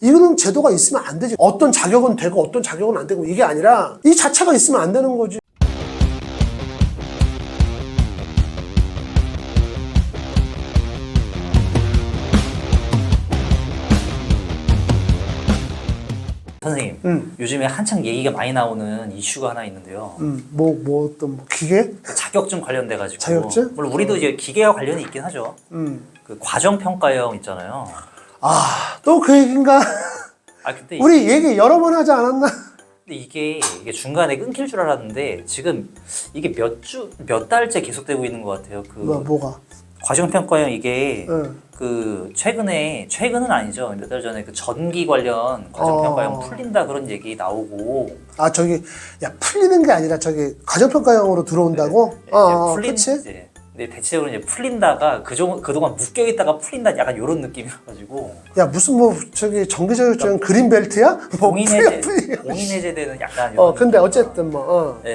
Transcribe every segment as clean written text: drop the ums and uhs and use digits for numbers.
이거는 제도가 있으면 안 되지. 어떤 자격은 되고 어떤 자격은 안 되고 이게 아니라 이 자체가 있으면 안 되는 거지. 선생님, 요즘에 한창 얘기가 많이 나오는 이슈가 하나 있는데요. 어떤 기계? 자격증 관련돼가지고. 자격증? 물론 우리도 이제 기계와 관련이 있긴 하죠. 그 과정평가형 있잖아요. 또 그 얘기인가? 근데 우리 얘기 여러 번 하지 않았나? 근데 이게 중간에 끊길 줄 알았는데 지금 이게 몇 달째 계속되고 있는 것 같아요. 뭐가? 과정평가형 이게 응. 최근은 아니죠. 몇 달 전에 그 전기 관련 과정평가형 풀린다 그런 얘기 나오고. 풀리는 게 아니라 과정평가형으로 들어온다고? 그치? 근데 대체로 이제 풀린다가 그동안 묶여 있다가 풀린다 약간 이런 느낌이어가지고. 야, 무슨 정기 자격증 그린벨트야? 공인해제되는 약간 이런. 근데 어쨌든 네.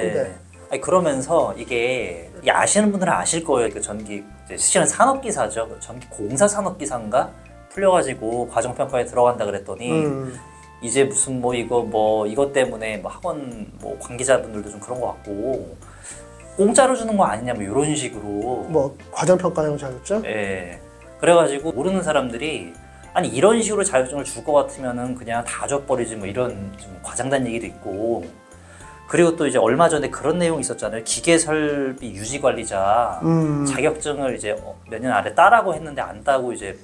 근데. 그러면서 이게 아시는 분들은 아실 거예요. 그 전기 실은 산업기사죠. 전기 공사 산업기사인가 풀려가지고 과정평가에 들어간다 그랬더니 이제 무슨 이것 때문에 학원 관계자분들도 좀 그런 것 같고 공짜로 주는 거 아니냐 이런 식으로. 과정평가형 자격증? 네. 그래가지고 모르는 사람들이 아니 이런 식으로 자격증을 줄 것 같으면은 그냥 다 줘버리지 이런 좀 과장된 얘기도 있고. 그리고 또 이제 얼마 전에 그런 내용이 있었잖아요. 기계설비 유지관리자 자격증을 이제 몇 년 아래 따라고 했는데 안 따고 이제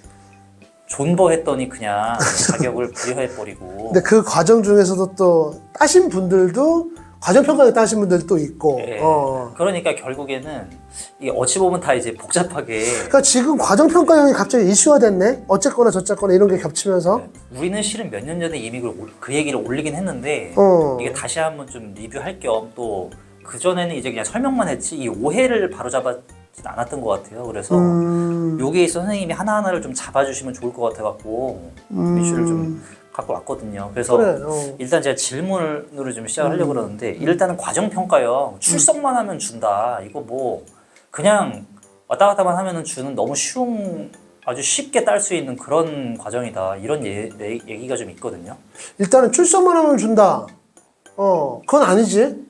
존버했더니 그냥 자격을 부여해버리고. 근데 그 과정 중에서도 또 따신 분들도 과정평가에 따신 분들도 있고. 네. 그러니까 결국에는 이게 어찌 보면 다 이제 복잡하게. 그러니까 지금 과정평가형이 갑자기 이슈가 됐네. 어쨌거나 저쨌거나 이런 게 겹치면서. 네. 우리는 실은 몇 년 전에 이미 그 얘기를 올리긴 했는데 이게 다시 한번 좀 리뷰할 겸 또 그 전에는 이제 그냥 설명만 했지 이 오해를 바로잡았진 않았던 것 같아요. 그래서 여기에 있어 선생님이 하나하나를 좀 잡아주시면 좋을 것 같아갖고 이슈를 좀 갖고 왔거든요. 그래서 일단 제가 질문으로 좀 시작을 하려고 그러는데 일단은 과정평가요. 출석만 하면 준다. 이거 그냥 왔다 갔다만 하면은 주는 너무 아주 쉽게 딸 수 있는 그런 과정이다. 이런 얘기가 좀 있거든요. 일단은 출석만 하면 준다. 그건 아니지.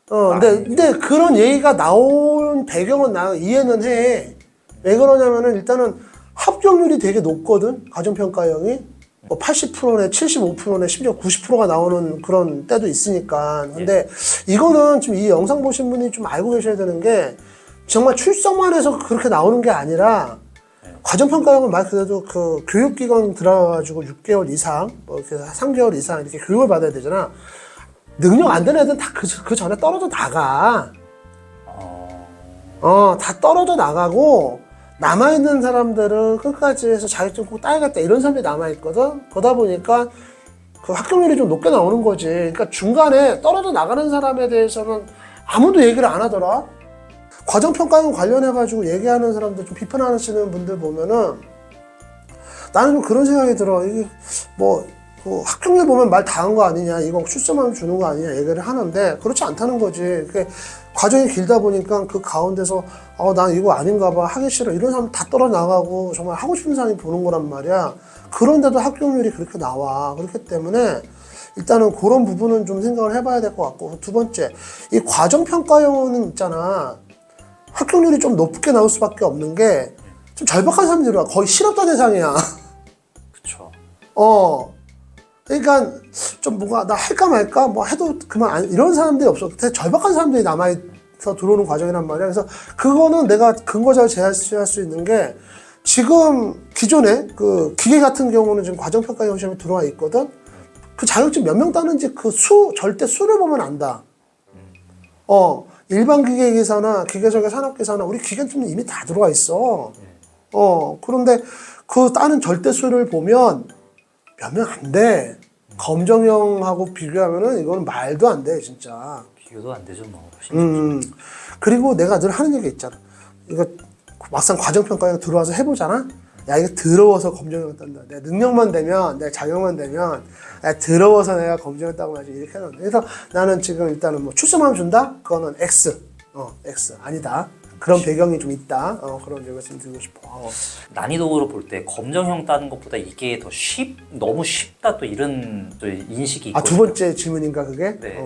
근데 그런 얘기가 나온 배경은 나 이해는 해. 왜 그러냐면은 일단은 합격률이 되게 높거든. 과정평가형이. 80%네, 75%네, 심지어 90%가 나오는 그런 때도 있으니까. 근데 이거는 좀 이 영상 보신 분이 좀 알고 계셔야 되는 게 정말 출석만 해서 그렇게 나오는 게 아니라 과정평가형은 말 그대로 그 교육기관 들어가가지고 6개월 이상, 이렇게 3개월 이상 이렇게 교육을 받아야 되잖아. 능력 안 되는 애들은 다 그 전에 떨어져 나가. 다 떨어져 나가고, 남아있는 사람들은 끝까지 해서 자격증 꼭 따야겠다 이런 사람들이 남아있거든. 그러다 보니까 그 합격률이 좀 높게 나오는 거지. 그러니까 중간에 떨어져 나가는 사람에 대해서는 아무도 얘기를 안 하더라. 과정평가형 관련해가지고 얘기하는 사람들 좀 비판하시는 분들 보면은 나는 좀 그런 생각이 들어. 이게 그 합격률 보면 말 다 한 거 아니냐, 이거 출석하면 주는 거 아니냐 얘기를 하는데 그렇지 않다는 거지. 그게 과정이 길다 보니까 그 가운데서 난 이거 아닌가 봐, 하기 싫어 이런 사람 다 떨어 나가고 정말 하고 싶은 사람이 보는 거란 말이야. 그런데도 합격률이 그렇게 나와. 그렇기 때문에 일단은 그런 부분은 좀 생각을 해봐야 될 것 같고, 두 번째, 이 과정평가형은 있잖아. 합격률이 좀 높게 나올 수밖에 없는 게 좀 절박한 사람들이 와. 거의 실업자 대상이야. 그쵸. 그러니까 좀 나 할까 말까 해도 그만 이런 사람들이 없어. 되게 절박한 사람들이 남아있어 들어오는 과정이란 말이야. 그래서 그거는 내가 근거자를 제시할 수 있는 게 지금 기존에 그 기계 같은 경우는 지금 과정평가형 시험에 들어와 있거든. 그 자격증 몇 명 따는지 그 절대 수를 보면 안다. 일반 기계기사나 기계설계 산업기사나 우리 기계는 이미 다 들어와 있어. 그런데 그 따는 절대 수를 보면 몇 명 안 돼. 검정형하고 비교하면은 이거는 말도 안 돼, 진짜. 비교도 안 되죠, 그리고 내가 늘 하는 얘기 있잖아. 이거 막상 과정평가형 들어와서 해보잖아? 야, 이거 더러워서 검정형 딴다. 내 능력만 되면, 내 자격만 되면, 더러워서 내가 검정형 따고 하지. 이렇게 하는데. 그래서 나는 지금 일단은 출석만 준다? 그거는 X. X. 아니다. 그런 배경이 좀 있다. 그런 말씀 드리고 싶어. 난이도로 볼 때 검정형 따는 것보다 이게 더 너무 쉽다 또 이런 또 인식이 있거든요. 두 번째 질문인가 그게? 네.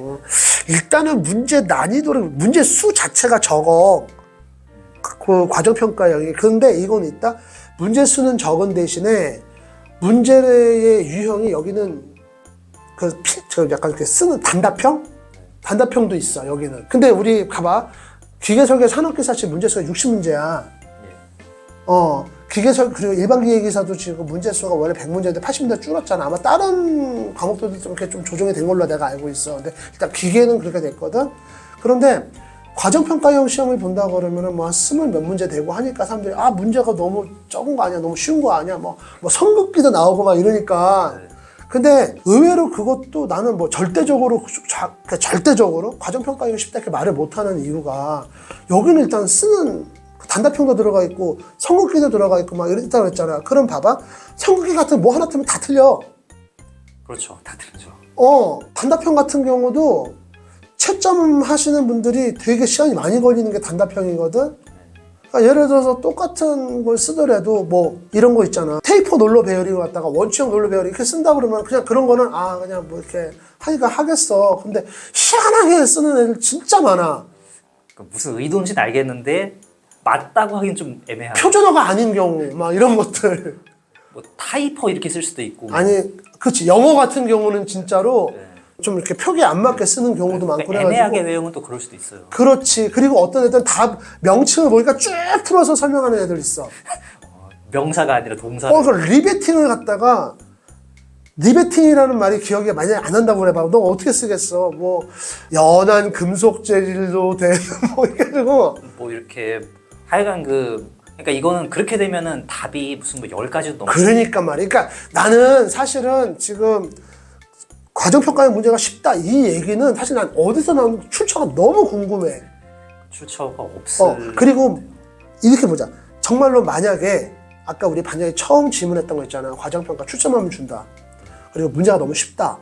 일단은 문제 난이도를 문제 수 자체가 적어. 그 과정평가형이. 그런데 이건 있다. 문제 수는 적은 대신에 문제의 유형이 여기는 저 약간 이렇게 쓰는 단답형도 있어 여기는. 근데 우리 봐봐. 기계설계 산업기사실 문제수가 60문제야. 기계설 그리고 일반 기계기사도 지금 문제수가 원래 100문제인데 80문제 줄었잖아. 아마 다른 과목들도 좀 이렇게 좀 조정이 된 걸로 내가 알고 있어. 근데 일단 기계는 그렇게 됐거든. 그런데 과정평가형 시험을 본다 그러면은 뭐 20몇 문제 되고 하니까 사람들이 문제가 너무 적은 거 아니야, 너무 쉬운 거 아니야, 뭐 성급기도 나오고 막 이러니까. 근데 의외로 그것도 나는 뭐 절대적으로 과정평가형이 쉽다 이렇게 말을 못하는 이유가 여기는 일단 쓰는 단답형도 들어가 있고 성급기도 들어가 있고 막 이랬다고 그랬잖아. 그럼 봐봐. 성급기 같은 뭐 하나 틀면 다 틀려. 그렇죠. 다 틀리죠. 단답형 같은 경우도 채점 하시는 분들이 되게 시간이 많이 걸리는 게 단답형이거든. 그러니까 예를 들어서 똑같은 걸 쓰더라도 뭐 이런 거 있잖아. 테이퍼 롤러 베어링을 갖다가 원치형 롤러 베어링 이렇게 쓴다 그러면 그냥 그런 거는 그냥 뭐 이렇게 하니까 하겠어. 근데 희한하게 쓰는 애들 진짜 많아. 무슨 의도인지는 알겠는데 맞다고 하긴 좀 애매하고. 표준어가 아닌 경우 막 이런 것들. 뭐 타이퍼 이렇게 쓸 수도 있고. 아니 그렇지. 영어 같은 경우는 진짜로 네. 좀 이렇게 표기에 안 맞게 쓰는 경우도 많고 그래가지고. 애매하게 외우면 또 그럴 수도 있어요. 그렇지. 그리고 어떤 애들은 다 명칭을 보니까 쭉 풀어서 설명하는 애들 있어. 명사가 아니라 동사. 그 리베팅을 갖다가 리베팅이라는 말이 기억이 만약에 안 난다고 그래봐. 너 어떻게 쓰겠어? 뭐 연한 금속 재질로 된 뭐 이렇게 해가지고 뭐 이렇게 하여간 그러니까 이거는 그렇게 되면은 답이 무슨 뭐 10가지도 넘어. 그러니까 말이야. 그러니까 나는 사실은 지금 과정평가의 문제가 쉽다 이 얘기는 사실 난 어디서 나오는 출처가 너무 궁금해. 출처가 없을. 그리고 이렇게 보자. 정말로 만약에 아까 우리 반장이 처음 질문했던 거 있잖아. 과정평가 출처만 준다. 그리고 문제가 너무 쉽다.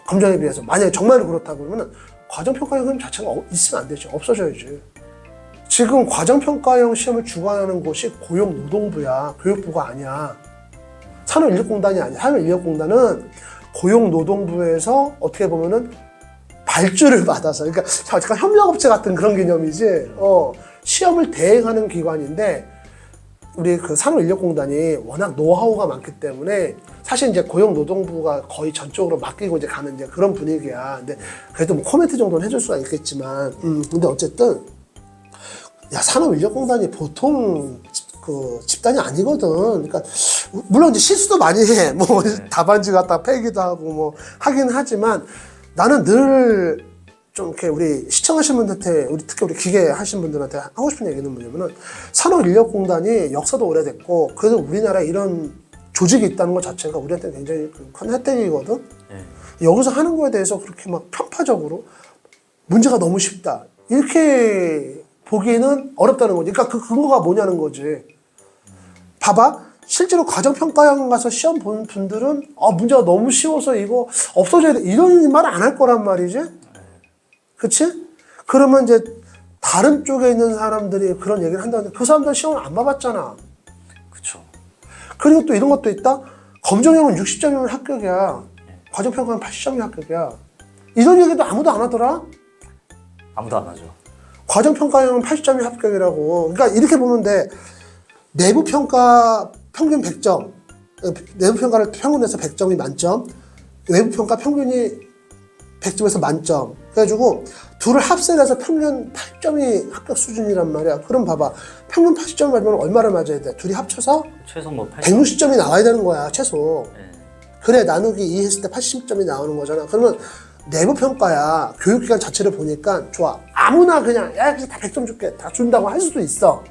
검정에 비해서 만약에 정말로 그렇다 그러면은 과정평가형 흐름 자체가 있으면 안 되지. 없어져야지. 지금 과정평가형 시험을 주관하는 곳이 고용노동부야. 교육부가 아니야. 산업인력공단이 아니야. 산업인력공단은 고용노동부에서 어떻게 보면은 발주를 받아서, 그러니까 잠깐 협력업체 같은 그런 개념이지. 시험을 대행하는 기관인데 우리 그 산업인력공단이 워낙 노하우가 많기 때문에 사실 이제 고용노동부가 거의 전적으로 맡기고 이제 가는 이제 그런 분위기야. 근데 그래도 뭐 코멘트 정도는 해줄 수가 있겠지만, 근데 어쨌든 야 산업인력공단이 보통 그 집단이 아니거든. 그러니까 물론 이제 실수도 많이 해. 뭐 답안지 갖다 패기도 하고 뭐 하긴 하지만 나는 늘 좀 이렇게 우리 시청하신 분들한테 특히 우리 기계 하신 분들한테 하고 싶은 얘기는 뭐냐면은 산업인력공단이 역사도 오래됐고 그래도 우리나라에 이런 조직이 있다는 것 자체가 우리한테 굉장히 큰 혜택이거든. 여기서 하는 거에 대해서 그렇게 막 편파적으로 문제가 너무 쉽다 이렇게 보기에는 어렵다는 거지. 그러니까 그 근거가 뭐냐는 거지. 봐봐. 실제로 과정평가형 가서 시험 본 분들은 문제가 너무 쉬워서 이거 없어져야 돼 이런 말 안 할 거란 말이지. 그치? 그러면 이제 다른 쪽에 있는 사람들이 그런 얘기를 한다는데 그 사람들은 시험을 안 봐봤잖아. 그렇죠. 그리고 또 이런 것도 있다. 검정형은 60점이면 합격이야. 과정평가는 80점이 합격이야. 이런 얘기도 아무도 안 하더라. 아무도 안 하죠. 과정평가형은 80점이 합격이라고. 그러니까 이렇게 보면 돼. 내부평가 평균 100점. 내부평가를 평균해서 100점이 만점. 외부평가 평균이 100점에서 만점. 그래가지고 둘을 합세를 해서 평균 8점이 합격 수준이란 말이야. 그럼 봐봐. 평균 80점 맞으면 얼마를 맞아야 돼? 둘이 합쳐서 최소 뭐 80. 160점이 나와야 되는 거야. 최소. 네. 그래 나누기 2 했을 때 80점이 나오는 거잖아. 그러면 내부평가야. 교육기관 자체를 보니까 좋아. 아무나 그냥 그래서 다 100점 줄게. 다 준다고 할 수도 있어.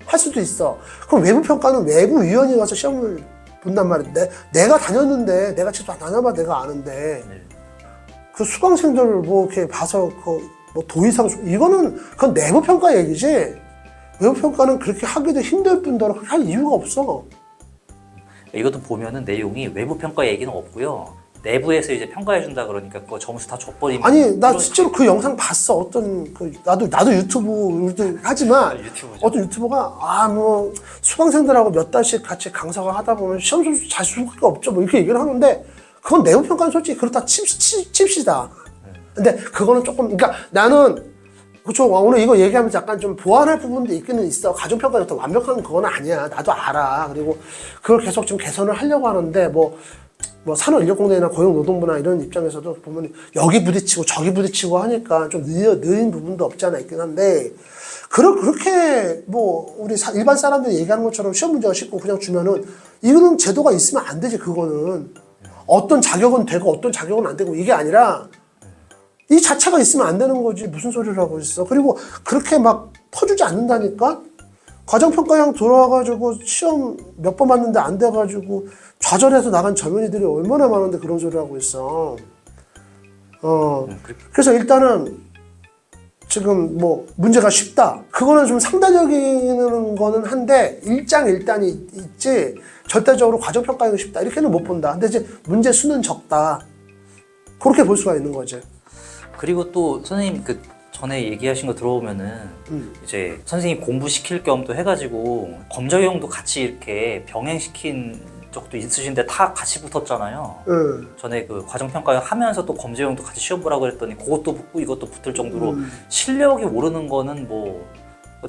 할 수도 있어. 그럼 외부평가는 외부위원이 가서 시험을 본단 말이야. 내가 다녔는데 내가 직접 다녀봐 내가 아는데 그 수강생들 뭐 이렇게 봐서 뭐 도의상 이거는 그건 내부평가 얘기지. 외부평가는 그렇게 하기도 힘들 뿐더러 할 이유가 없어. 이것도 보면은 내용이 외부 평가 얘기는 없고요. 내부에서 이제 평가해 준다 그러니까 그거 점수 다 줘버리면 아니 나 이런 실제로 그 영상 봤어. 어떤 그 나도 유튜브 하지만 유튜브죠. 어떤 유튜버가 뭐 수강생들하고 몇 달씩 같이 강사를 하다 보면 시험 점수 잘 줄 수가 없죠. 뭐 이렇게 얘기를 하는데 그건 내부 평가는 솔직히 그렇다 칩시다. 근데 그거는 조금 그러니까 나는 그렇죠. 오늘 이거 얘기하면서 약간 좀 보완할 부분도 있기는 있어. 가정평가는 또 완벽한 그건 아니야. 나도 알아. 그리고 그걸 계속 좀 개선을 하려고 하는데 뭐 산업인력공단이나 고용노동부나 이런 입장에서도 보면 여기 부딪히고 저기 부딪히고 하니까 좀 느린 부분도 없지 않아 있긴 한데 그렇게 뭐 우리 일반 사람들이 얘기하는 것처럼 시험 문제가 쉽고 그냥 주면은 이거는 제도가 있으면 안 되지. 그거는 어떤 자격은 되고 어떤 자격은 안 되고 이게 아니라 이 자체가 있으면 안 되는 거지. 무슨 소리를 하고 있어. 그리고 그렇게 막 퍼주지 않는다니까. 과정평가형 들어와가지고 시험 몇 번 봤는데 안 돼가지고 좌절해서 나간 젊은이들이 얼마나 많은데 그런 소리를 하고 있어. 그래서 일단은 지금 뭐 문제가 쉽다. 그거는 좀 상대적인 거는 한데 일장일단이 있지 절대적으로 과정평가형이 쉽다. 이렇게는 못 본다. 근데 이제 문제 수는 적다. 그렇게 볼 수가 있는 거지. 그리고 또 선생님 그 전에 얘기하신 거 들어보면은 이제 선생님 공부시킬 겸 또 해가지고 검정형도 같이 이렇게 병행시킨 적도 있으신데 다 같이 붙었잖아요. 전에 그 과정평가형 하면서 또 검정형도 같이 시험 보라고 그랬더니 그것도 붙고 이것도 붙을 정도로 실력이 오르는 거는 뭐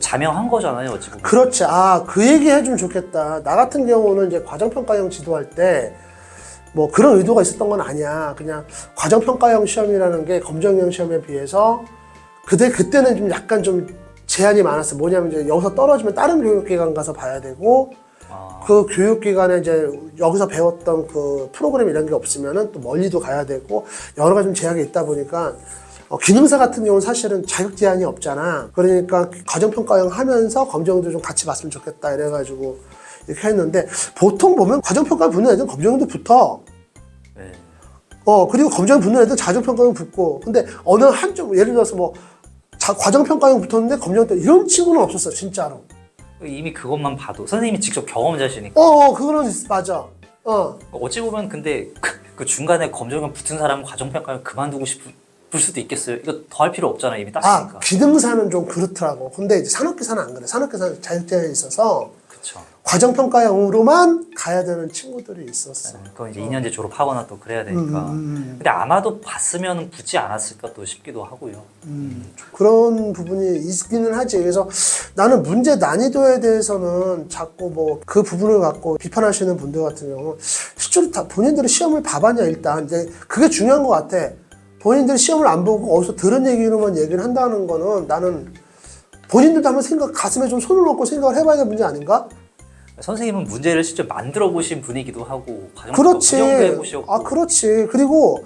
자명한 거잖아요, 어찌 보면. 그렇지. 그 얘기 해주면 좋겠다. 나 같은 경우는 이제 과정평가형 지도할 때 뭐 그런 의도가 있었던 건 아니야. 그냥 과정평가형 시험이라는 게 검정형 시험에 비해서 그때는 좀 약간 좀 제한이 많았어. 뭐냐면 이제 여기서 떨어지면 다른 교육기관 가서 봐야 되고 그 교육기관에 이제 여기서 배웠던 그 프로그램 이런 게 없으면은 또 멀리도 가야 되고 여러 가지 좀 제약이 있다 보니까 기능사 같은 경우는 사실은 자격 제한이 없잖아. 그러니까 과정평가형 하면서 검정형도 좀 같이 봤으면 좋겠다 이래가지고 이렇게 했는데 보통 보면 과정평가 붙는 애들은 검정형도 붙어. 네. 그리고 검정형 붙는 애들은 자정평가형 붙고. 근데 어느 한쪽 예를 들어서 뭐 과정평가형 붙었는데 검정형 이런 친구는 없었어 진짜로. 이미 그것만 봐도 선생님이 직접 경험자시니까. 그거는 맞아. 어찌 보면 근데 그 중간에 검정형 붙은 사람은 과정평가를 그만두고 싶을 수도 있겠어요. 이거 더 할 필요 없잖아 이미 땄으니까. 기능사는 좀 그렇더라고. 근데 이제 산업기사는 안 그래. 산업기사는 자격제한이 있어서 그쵸. 과정평가형으로만 가야 되는 친구들이 있었어. 그건 이제 2년제 졸업하거나 또 그래야 되니까. 근데 아마도 봤으면 붙지 않았을까 또 싶기도 하고요. 그런 부분이 있기는 하지. 그래서 나는 문제 난이도에 대해서는 자꾸 뭐 그 부분을 갖고 비판하시는 분들 같은 경우 실제로 다 본인들이 시험을 봐봤냐 일단. 이제 그게 중요한 것 같아. 본인들이 시험을 안 보고 어디서 들은 얘기로만 얘기를 한다는 거는 나는 본인들도 한번 가슴에 좀 손을 얹고 생각을 해봐야 될 문제 아닌가? 선생님은 문제를 직접 만들어 보신 분이기도 하고 그렇지. 해보셨고. 그렇지. 그리고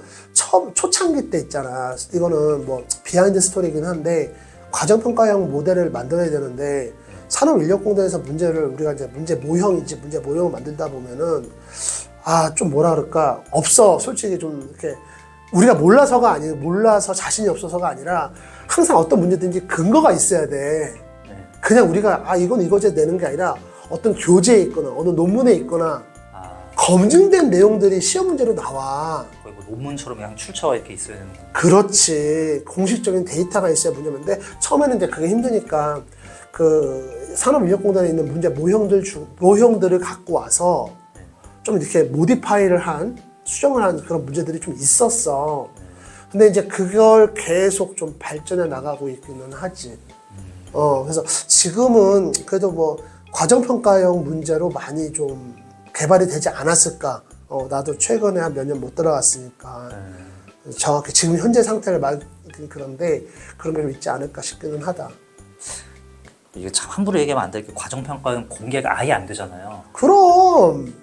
초창기 때 있잖아. 이거는 뭐 비하인드 스토리긴 한데 과정평가형 모델을 만들어야 되는데 산업인력공단에서 문제를 우리가 이제 문제 모형을 만들다 보면은 좀 뭐라 그럴까 없어. 솔직히 좀 이렇게 우리가 몰라서 자신이 없어서가 아니라 항상 어떤 문제든지 근거가 있어야 돼. 그냥 우리가 이건 이거제 내는 게 아니라 어떤 교재에 있거나 어느 논문에 있거나 검증된 내용들이 시험 문제로 나와. 거의 뭐 논문처럼 그냥 출처가 이렇게 있어야 되는 거예요. 그렇지. 공식적인 데이터가 있어야 문제인데 처음에는 이제 그게 힘드니까 그 산업인력공단에 있는 문제 모형들을 갖고 와서 좀 이렇게 모디파이를 한 수정을 한 그런 문제들이 좀 있었어. 근데 이제 그걸 계속 좀 발전해 나가고 있기는 하지. 그래서 지금은 그래도 뭐 과정평가형 문제로 많이 좀 개발이 되지 않았을까. 나도 최근에 한 몇 년 못 들어갔으니까 정확히 지금 현재 상태를 그런데 그런 게 좀 있지 않을까 싶기는 하다. 이게 참 함부로 얘기하면 안 될 게 과정평가는 공개가 아예 안 되잖아요. 그럼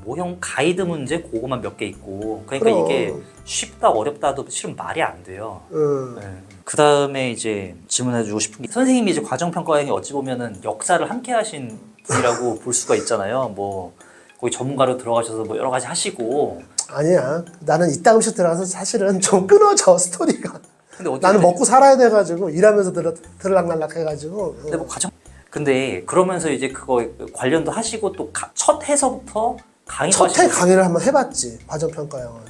모형 가이드 문제 그거만 몇 개 있고 그러니까 그럼. 이게 쉽다 어렵다도 실은 말이 안 돼요. 그 다음에 이제 질문해주고 싶은 게 선생님이 이제 과정평가형이 어찌 보면은 역사를 함께 하신 분이라고 볼 수가 있잖아요. 뭐 거기 전문가로 들어가셔서 뭐 여러 가지 하시고. 아니야. 나는 이따금씩 들어가서 사실은 좀 끊어져 스토리가. 근데 나는 먹고 살아야 돼가지고 일하면서 들락날락 해가지고. 근데 뭐 근데 그러면서 이제 그거 관련도 하시고 또 첫 해서부터 강의도 첫 해 하시고. 강의를 한번 해봤지. 과정평가형은.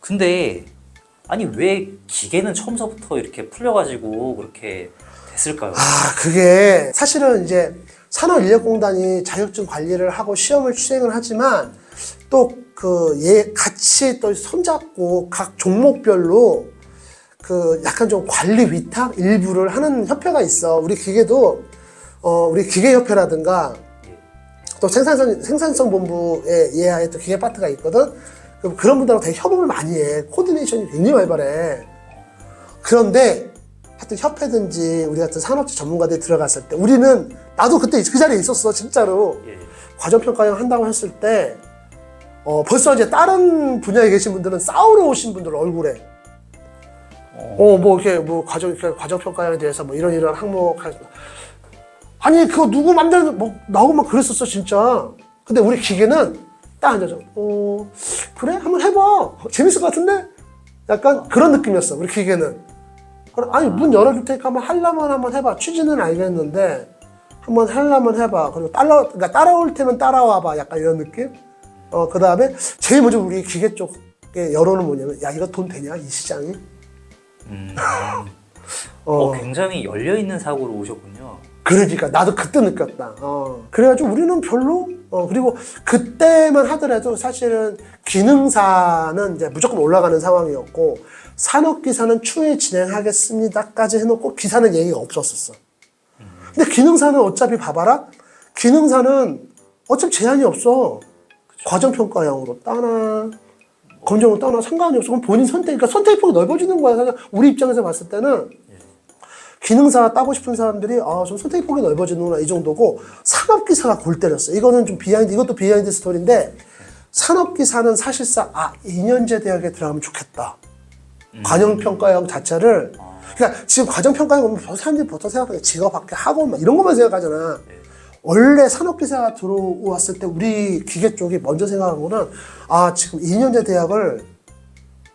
근데 아니 왜 기계는 처음서부터 이렇게 풀려가지고 그렇게 됐을까요? 그게 사실은 이제 산업인력공단이 자격증 관리를 하고 시험을 추행을 하지만 또 같이 또 손잡고 각 종목별로 약간 좀 관리 위탁 일부를 하는 협회가 있어. 우리 기계도 우리 기계협회라든가 또 생산성 본부에 예하에 또 기계 파트가 있거든. 그런 분들하고 되게 협업을 많이 해. 코디네이션이 굉장히 활발해. 그런데 하여튼 협회든지 우리 같은 산업체 전문가들이 들어갔을 때 나도 그때 그 자리에 있었어 진짜로. 과정평가형 한다고 했을 때 벌써 이제 다른 분야에 계신 분들은 싸우러 오신 분들 얼굴에 과정평가형에 대해서 이런 항목 아니 그거 누구 맘대로 나오고 막 그랬었어 진짜. 근데 우리 기계는 딱 앉아서 그래? 한번 해봐. 재밌을 것 같은데? 약간 그런 느낌이었어 우리 기계는. 아니 문 열어줄 테니까 한번 해봐. 취지는 알겠는데 한번 하려면 해봐. 그리고 따라올 테면 따라와봐. 약간 이런 느낌? 그 다음에 제일 먼저 우리 기계 쪽의 여론은 뭐냐면 야 이거 돈 되냐 이 시장이? 굉장히 열려있는 사고로 오셨군요. 그러니까 나도 그때 느꼈다. 그래가지고 우리는 별로 그리고 그때만 하더라도 사실은 기능사는 이제 무조건 올라가는 상황이었고 산업기사는 추후에 진행하겠습니다까지 해놓고 기사는 얘기가 없었었어. 근데 기능사는 어차피 봐봐라. 기능사는 어차피 제한이 없어. 과정평가형으로 따나 검정으로 따나 상관이 없어. 그럼 본인 그러니까 선택폭이 넓어지는 거야. 사실 우리 입장에서 봤을 때는 기능사 따고 싶은 사람들이 좀 선택폭이 넓어지는구나 이 정도고 산업기사가 골 때렸어. 이거는 좀 이것도 비하인드 스토리인데 산업기사는 사실상 2년제 대학에 들어가면 좋겠다. 과정평가형 자체를 그러니까 지금 과정평가형 보면 사람들이 보통 생각하는 직업학교 학원 막 이런 것만 생각하잖아. 원래 산업기사가 들어왔을 때 우리 기계 쪽이 먼저 생각한 거는 지금 2년제 대학을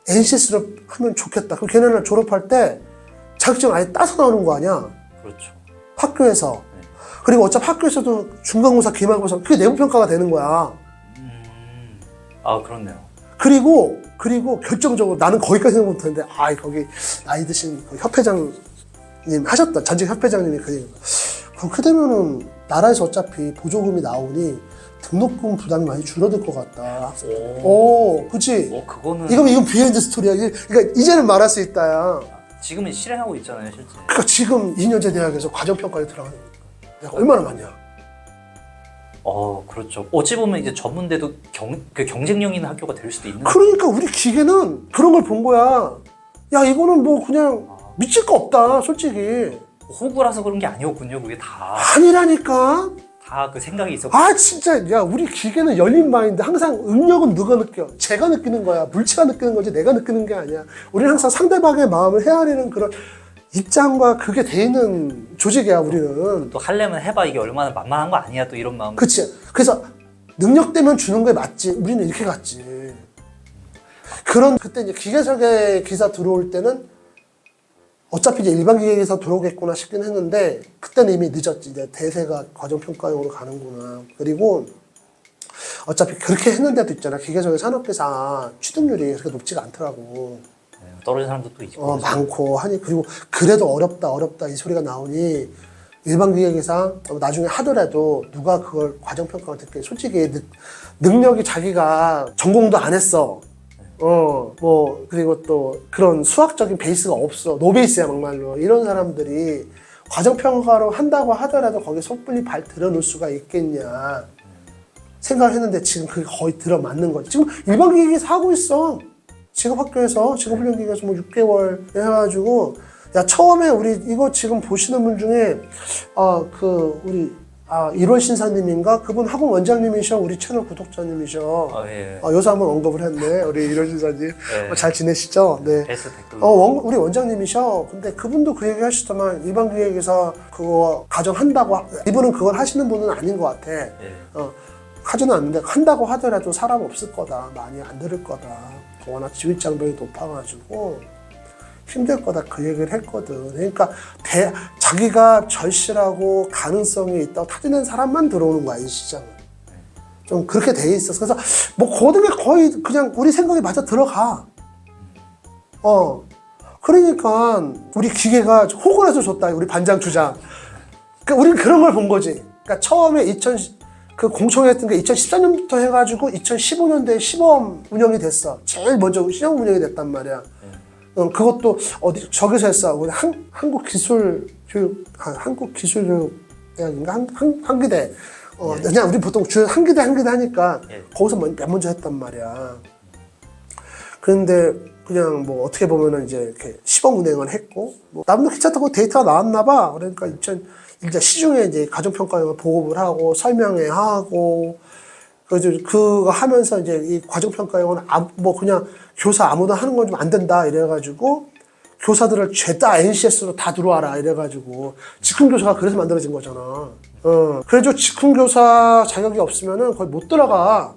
NCS로 하면 좋겠다. 그럼 걔네는 졸업할 때 자격증 아예 따서 나오는 거 아니야? 그렇죠. 학교에서. 그리고 어차피 학교에서도 중간고사, 기말고사 그게 내부평가가 되는 거야. 그렇네요. 그리고 결정적으로 나는 거기까지 생각 못했는데 거기 나이 드신 협회장님 하셨던 전직 협회장님이 그렇게 되면은 나라에서 어차피 보조금이 나오니 등록금 부담이 많이 줄어들 것 같다. 그치? 그거는 이건 비하인드 스토리야. 그러니까 이제는 말할 수 있다야. 지금은 실행하고 있잖아요, 실제. 그러니까 지금 2년제 대학에서 과정평가에 들어가는 거 얼마나 많냐? 그렇죠. 어찌 보면 이제 전문대도 경쟁력 있는 학교가 될 수도 있는. 그러니까 우리 기계는 그런 걸 본 거야. 야 이거는 그냥 미칠 거 없다, 솔직히. 호구라서 그런 게 아니었군요, 그게 다. 아니라니까. 다 그 생각이 있었고. 진짜 야 우리 기계는 열린 마인드. 항상 응력은 누가 느껴? 제가 느끼는 거야. 물체가 느끼는 거지 내가 느끼는 게 아니야. 우리는 항상 상대방의 마음을 헤아리는 그런 입장과 그게 돼 있는 조직이야 우리는. 또 하려면 해봐 이게 얼마나 만만한 거 아니야 또 이런 마음. 그치. 그래서 능력되면 주는 게 맞지. 우리는 이렇게 갔지. 그때 이제 기계설계 기사 들어올 때는 어차피 이제 일반 기계에서 들어오겠구나 싶긴 했는데 그때는 이미 늦었지. 이제 대세가 과정평가용으로 가는구나. 그리고 어차피 그렇게 했는데도 있잖아. 기계설계 산업기사 취득률이 그렇게 높지가 않더라고. 떨어진 사람도 또 있고. 많고 하니 그리고 그래도 어렵다 이 소리가 나오니 일반 기계기사 나중에 하더라도 누가 그걸 과정평가를 듣게 솔직히 능력이 자기가 전공도 안 했어. 그리고 또 그런 수학적인 베이스가 없어. 노베이스야 막말로. 이런 사람들이 과정평가로 한다고 하더라도 거기에 섣불리 발 들어놓을 수가 있겠냐 생각을 했는데 지금 그게 거의 들어맞는 거지. 지금 일반 기계기사 하고 있어. 직업학교에서 직업훈련기계에서 6개월 해가지고 처음에 우리 이거 지금 보시는 분 중에 우리 1월 신사님인가 그분 학원 원장님이셔. 우리 채널 구독자님이셔. 요새 한번 언급을 했네. 우리 1월 신사님. 잘 지내시죠? 네. 우리 원장님이셔. 근데 그분도 그 얘기 하시더만 일반 기획에서 그거 가정한다고 이분은 그걸 하시는 분은 아닌 것 같아. 하지는 않는데 한다고 하더라도 사람 없을 거다. 많이 안 들을 거다. 워낙 지휘장벽이 높아가지고 힘들 거다 그 얘기를 했거든. 그러니까 자기가 절실하고 가능성이 있다고 타지는 사람만 들어오는 거야 이 시장은. 좀 그렇게 돼 있었어. 그래서 모든 게 거의 그냥 우리 생각에 맞아 들어가. 그러니까 우리 기계가 호구라서 줬다. 우리 반장 주장. 그러니까 우리는 그런 걸 본 거지. 그러니까 처음에 그 공청회했던 게 2014년부터 해가지고 2015년도에 시범 운영이 됐어. 제일 먼저 시범 운영이 됐단 말이야. 그것도 저기서 했어. 우리 한국기술교육대학인가 한기대. 그냥 우리 보통 한기대 하니까 거기서 먼저 했단 말이야. 그런데 그냥 뭐 어떻게 보면은 이제 이렇게 시범 운행을 했고, 뭐 남도 괜찮다고 데이터가 나왔나 봐. 그러니까 이제 시중에 이제 과정평가용을 보급을 하고 설명회 하고, 그거 하면서 이제 이 과정평가용은 뭐 그냥 교사 아무나 하는 건 좀 안 된다 이래가지고 교사들을 죄다 NCS로 다 들어와라 이래가지고 직훈교사가 그래서 만들어진 거잖아. 그래도 직훈교사 자격이 없으면은 거의 못 들어가.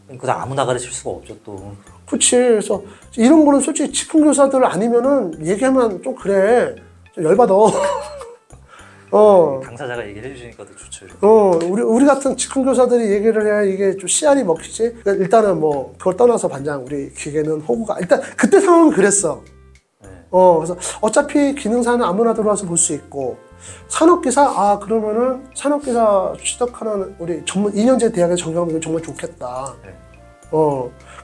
그거 아무나 가르칠 수가 없죠 또. 그치. 그래서 이런 거는 솔직히 직훈교사들 아니면은 얘기하면 좀 그래. 좀 열받아. 당사자가 얘기를 해주시니까 더 좋죠. 우리 같은 직훈교사들이 얘기를 해야 이게 좀 씨알이 먹히지. 그러니까 일단은 뭐 그걸 떠나서 반장 우리 기계는 호구가 일단 그때 상황은 그랬어. 그래서 어차피 기능사는 아무나 들어와서 볼 수 있고 산업기사 그러면은 산업기사 취득하는 우리 전문 2년제 대학에 전공하면 정말 좋겠다.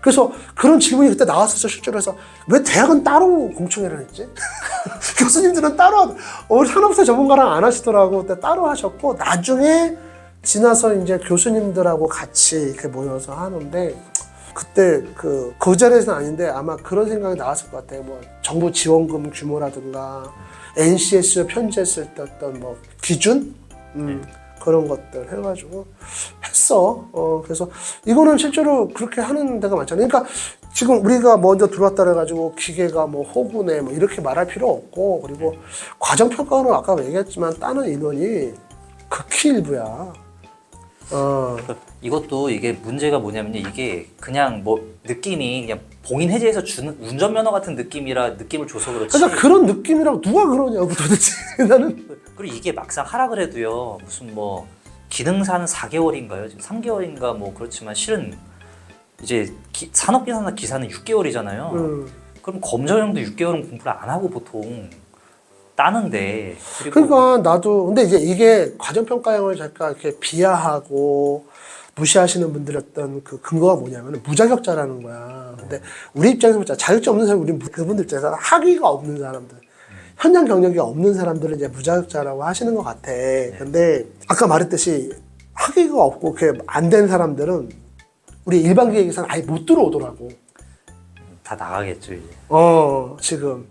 그래서 그런 질문이 그때 나왔었어. 실제로. 해서 왜 대학은 따로 공청회를 했지? 교수님들은 따로 우리 산업사 전문가랑 안 하시더라고. 그때 따로 하셨고 나중에 지나서 이제 교수님들하고 같이 이렇게 모여서 하는데 그때 그 자리에서는 아닌데 아마 그런 생각이 나왔을 것 같아요. 뭐 정부 지원금 규모라든가 NCS에 편지했을 때 어떤 뭐 기준 그런 것들 해가지고 했어. 그래서 이거는 실제로 그렇게 하는 데가 많잖아요. 그러니까 지금 우리가 먼저 들어왔다 그래가지고 기계가 뭐 호구네 뭐 이렇게 말할 필요 없고 그리고 과정평가는 아까 얘기했지만 따는 인원이 극히 일부야. 이것도 이게 문제가 뭐냐면요. 이게 그냥 뭐 느낌이 그냥 봉인 해제해서 주는 운전면허 같은 느낌을 줘서 그렇지. 그러니까 그런 느낌이라고 누가 그러냐고 도대체. 나는. 그리고 이게 막상 하라 그래도요. 무슨 뭐 기능사는 4개월인가요? 지금 3개월인가 뭐 그렇지만 실은 이제 산업기사나 기사는 6개월이잖아요. 그럼 검정형도 6개월은 공부를 안 하고 보통 따는데. 그러니까 나도 근데 이제 이게 과정평가형을 잠깐 이렇게 비하하고 무시하시는 분들의 어떤 그 근거가 뭐냐면 무자격자라는 거야. 근데 우리 입장에서 보자. 자격증 없는 사람, 우리 그분들 입장에서 학위가 없는 사람들, 현장 경력이 없는 사람들은 이제 무자격자라고 하시는 것 같아. 근데 아까 말했듯이 학위가 없고 그게 안 된 사람들은 우리 일반 기획에서는 아예 못 들어오더라고. 다 나가겠죠 이제. 지금.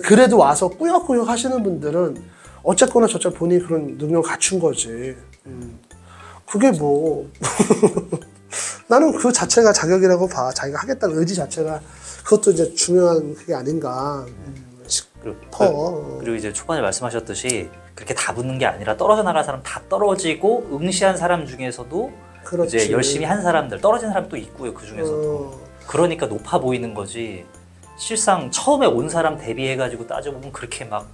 그래도 와서 꾸역꾸역 하시는 분들은 어쨌거나 저쨌거나 본인이 그런 능력을 갖춘 거지. 그게 뭐 나는 그 자체가 자격이라고 봐. 자기가 하겠다는 의지 자체가 그것도 이제 중요한 그게 아닌가 싶어. 그리고 이제 초반에 말씀하셨듯이 그렇게 다 붙는 게 아니라 떨어져 나갈 사람 다 떨어지고 응시한 사람 중에서도 그렇지. 이제 열심히 한 사람들 떨어진 사람도 있고요 그 중에서도. 그러니까 높아 보이는 거지. 실상 처음에 온 사람 대비해가지고 따져보면 그렇게 막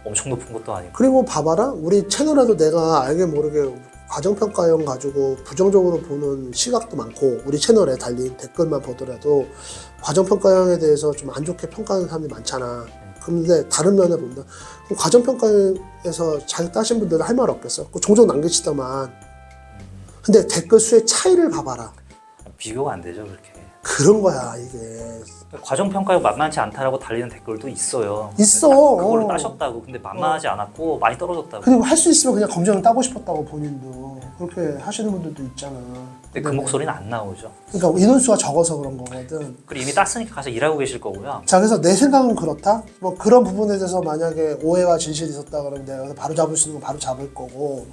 엄청 높은 것도 아니고. 그리고 봐봐라. 우리 채널에도 내가 알게 모르게 과정평가형 가지고 부정적으로 보는 시각도 많고 우리 채널에 달린 댓글만 보더라도 과정평가형에 대해서 좀 안 좋게 평가하는 사람들이 많잖아. 그런데 다른 면에 본다. 그럼 과정평가에서 잘 따신 분들은 할 말 없겠어. 종종 남기시더만. 근데 댓글 수의 차이를 봐봐라. 비교가 안 되죠 그렇게. 그런 거야 이게. 과정평가가 만만치 않다라고 달리는 댓글도 있어요. 있어. 그걸로 따셨다고. 근데 만만하지 않았고 많이 떨어졌다고. 그리고 할 수 있으면 그냥 검정을 따고 싶었다고 본인도 그렇게 하시는 분들도 있잖아. 근데 그 목소리는 안 나오죠. 그러니까 인원수가 적어서 그런 거거든. 그리고 이미 땄으니까 가서 일하고 계실 거고요. 자, 그래서 내 생각은 그렇다. 뭐 그런 부분에 대해서 만약에 오해와 진실이 있었다 그러면 내가 바로 잡을 수 있는 건 바로 잡을 거고.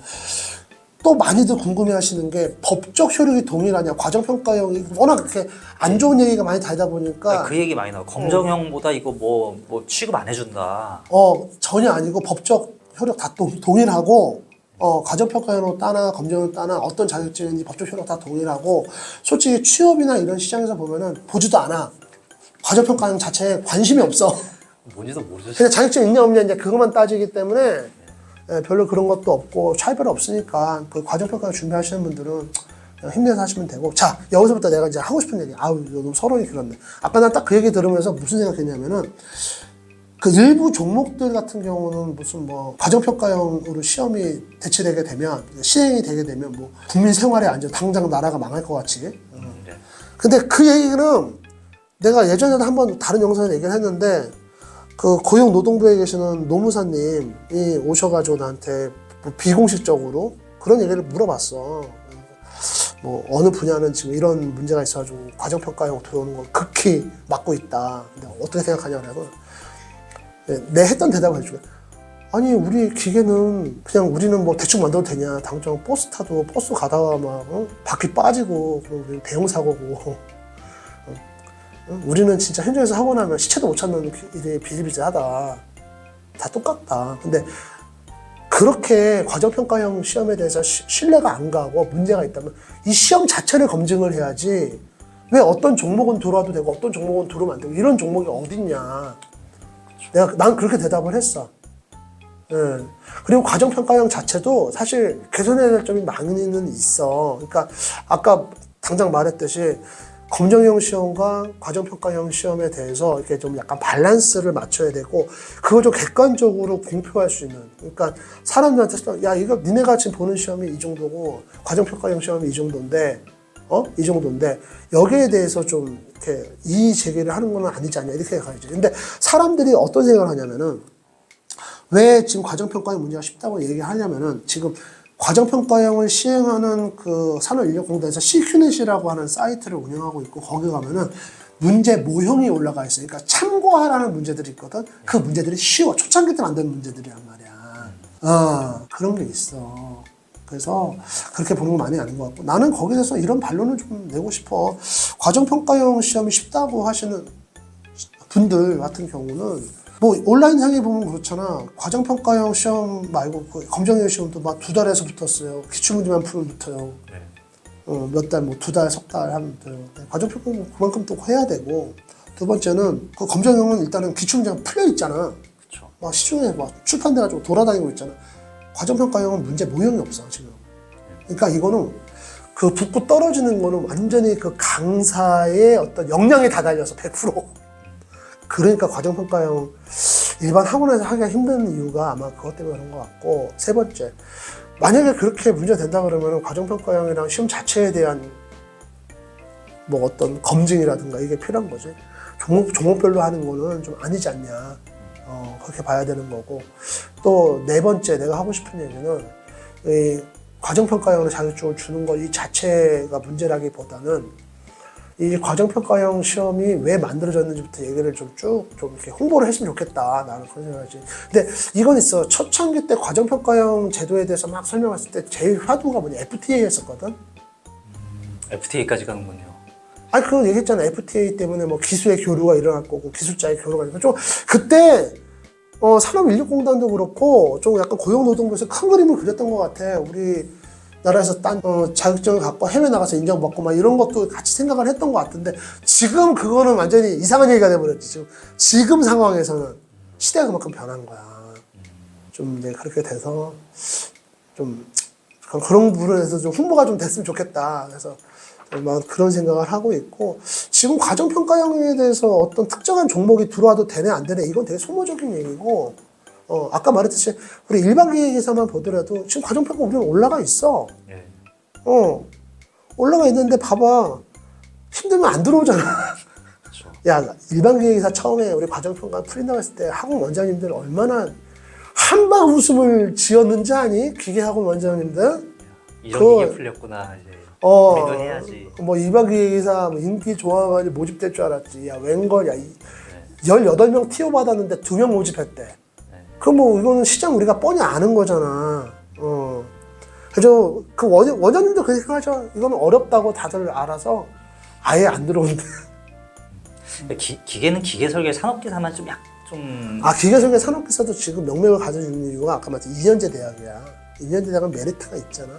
또 많이들 궁금해하시는 게 법적 효력이 동일하냐, 과정평가형이 워낙 그렇게 안 좋은 얘기가 많이 달다 보니까 그 얘기 많이 나와. 검정형보다 이거 뭐 취급 안 해준다. 전혀 아니고 법적 효력 다 동일하고 과정평가형으로 따나 검정형으로 따나 어떤 자격증인지 법적 효력 다 동일하고 솔직히 취업이나 이런 시장에서 보면은 보지도 않아. 과정평가형 자체에 관심이 없어. 뭔지도 모르죠. 그냥 자격증 있냐 없냐 이제 그것만 따지기 때문에 별로 그런 것도 없고 차이별 없으니까 그 과정평가 준비하시는 분들은 그냥 힘내서 하시면 되고. 자, 여기서부터 내가 이제 하고 싶은 얘기. 아우, 이거 너무 서론이 길었네. 아까 난 딱 그 얘기 들으면서 무슨 생각했냐면은, 그 일부 종목들 같은 경우는 무슨 뭐 과정평가형으로 시험이 대체되게 되면, 시행이 되게 되면 뭐 국민 생활에 안전, 당장 나라가 망할 것 같이. 네. 근데 그 얘기는 내가 예전에도 한번 다른 영상에서 얘기를 했는데, 그 고용노동부에 계시는 노무사님이 오셔가지고 나한테 뭐 비공식적으로 그런 얘기를 물어봤어. 뭐 어느 분야는 지금 이런 문제가 있어가지고 과정평가형 들어오는 걸 극히 막고 있다. 근데 어떻게 생각하냐 그래서 내 했던 대답을 해줄게. 아니 우리 기계는 그냥 우리는 뭐 대충 만들어도 되냐. 당장 버스 타도 버스 가다가 막 바퀴 빠지고 그럼 우리 대형사고고 우리는 진짜 현장에서 하고 나면 시체도 못 찾는 일이 비일비재하다. 다 똑같다. 근데 그렇게 과정평가형 시험에 대해서 신뢰가 안 가고 문제가 있다면 이 시험 자체를 검증을 해야지 왜 어떤 종목은 들어와도 되고 어떤 종목은 들어오면 안 되고 이런 종목이 어딨냐. 난 그렇게 대답을 했어. 예. 그리고 과정평가형 자체도 사실 개선해야 될 점이 많이는 있어. 그러니까 아까 당장 말했듯이 검정형 시험과 과정평가형 시험에 대해서 이렇게 좀 약간 밸런스를 맞춰야 되고, 그걸 좀 객관적으로 공표할 수 있는. 그러니까 사람들한테, 야, 이거 니네가 지금 보는 시험이 이 정도고, 과정평가형 시험이 이 정도인데, 이 정도인데, 여기에 대해서 좀 이렇게 이의 제기를 하는 건 아니지 않냐, 이렇게 가야지. 근데 사람들이 어떤 생각을 하냐면은, 왜 지금 과정평가형 문제가 쉽다고 얘기하냐면은, 지금 과정평가형을 시행하는 그 산업인력공단에서 CQNet이라고 하는 사이트를 운영하고 있고, 거기 가면은 문제 모형이 올라가 있어요. 그러니까 참고하라는 문제들이 있거든. 그 문제들이 쉬워. 초창기 때 만든 문제들이란 말이야. 그런 게 있어. 그래서 그렇게 보는 거 많이 아는 것 같고, 나는 거기에 대해서 이런 반론을 좀 내고 싶어. 과정평가형 시험이 쉽다고 하시는 분들 같은 경우는 뭐 온라인상에 보면 그렇잖아. 과정평가형 시험 말고 그 검정형 시험도 막 2달에서 붙었어요. 기출문제만 풀면 붙어요. 네. 몇 달, 뭐 2달, 석 달 하면 돼요. 과정평가는 그만큼 또 해야 되고. 두 번째는 그 검정형은 일단은 기출문제가 풀려 있잖아. 그쵸. 막 시중에 막 출판돼가지고 돌아다니고 있잖아. 과정평가형은 문제 모형이 없어 지금. 그러니까 이거는 그 붙고 떨어지는 거는 완전히 그 강사의 어떤 역량에 다 달려서 100%. 그러니까 과정평가형 일반 학원에서 하기가 힘든 이유가 아마 그것 때문에 그런 것 같고, 세 번째, 만약에 그렇게 문제가 된다 그러면 과정평가형이랑 시험 자체에 대한 뭐 어떤 검증이라든가 이게 필요한 거지. 종목별로 하는 거는 좀 아니지 않냐. 그렇게 봐야 되는 거고. 또 네 번째 내가 하고 싶은 얘기는 이 과정평가형으로 자격증을 주는 거 이 자체가 문제라기보다는 이 과정평가형 시험이 왜 만들어졌는지부터 얘기를 좀 이렇게 홍보를 했으면 좋겠다. 나는 그런 생각이지. 근데 이건 있어. 초창기 때 과정평가형 제도에 대해서 막 설명했을 때 제일 화두가 뭐냐. FTA 했었거든? FTA까지 가는군요. 아니, 그거 얘기했잖아. FTA 때문에 뭐 기술의 교류가 일어날 거고, 기술자의 교류가 일어날 거고. 좀, 그때, 산업인력공단도 그렇고, 좀 약간 고용노동부에서 큰 그림을 그렸던 것 같아. 우리 나라에서 자격증을 갖고 해외 나가서 인정받고 막 이런 것도 같이 생각을 했던 것 같은데, 지금 그거는 완전히 이상한 얘기가 돼버렸지. 지금 상황에서는 시대가 그만큼 변한 거야. 좀 이제 그렇게 돼서 좀 그런 부분에서 좀 홍보가 좀 됐으면 좋겠다. 그래서 막 그런 생각을 하고 있고, 지금 과정평가형에 대해서 어떤 특정한 종목이 들어와도 되네 안 되네 이건 되게 소모적인 얘기고, 아까 말했듯이 우리 일반 기획에서만 보더라도 지금 과정평가 우리는 올라가 있어. 네. 올라가 있는데 봐봐. 힘들면 안 들어오잖아. 그쵸. 야, 일반 기획사 처음에 우리 과정평가 풀린다고 했을 때 학원 원장님들 얼마나 한방 웃음을 지었는지 아니? 기계학원 원장님들. 이게 풀렸구나 이제. 우리도 해야지. 뭐 일반 기획사 인기 좋아가지고 모집될 줄 알았지. 야, 웬걸, 야, 18명 티오 받았는데 2명 모집했대. 그럼 뭐 이거는 시장 우리가 뻔히 아는 거잖아. 그래서 그 원장님도 그렇게 생각하죠. 이거는 어렵다고 다들 알아서 아예 안 들어온대. 기계는 기계 설계 산업기사만 좀 기계 설계 산업기사도 지금 명맥을 가지고 있는 이유가 아까 말했던 2년제 대학이야. 2년제 대학은 메리트가 있잖아.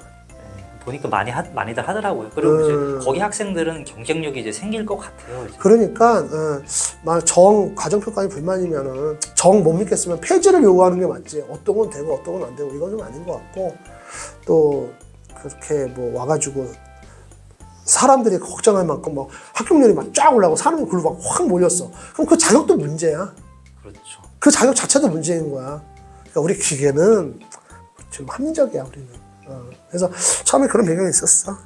보니까 많이들 하더라고요. 그리고 이제 거기 학생들은 경쟁력이 이제 생길 것 같아요. 이제. 그러니까 막 과정평가에 불만이면은 정 못 믿겠으면 폐지를 요구하는 게 맞지. 어떤 건 되고 어떤 건 안 되고 이건 좀 아닌 것 같고, 또 그렇게 뭐 와가지고 사람들이 걱정할 만큼 뭐 합격률이 막 쫙 올라가고 사람이 글로 막 확 몰렸어. 그럼 그 자격도 문제야. 그렇죠. 그 자격 자체도 문제인 거야. 그러니까 우리 기계는 좀 합리적이야, 우리는. 그래서 처음에 그런 배경이 있었어.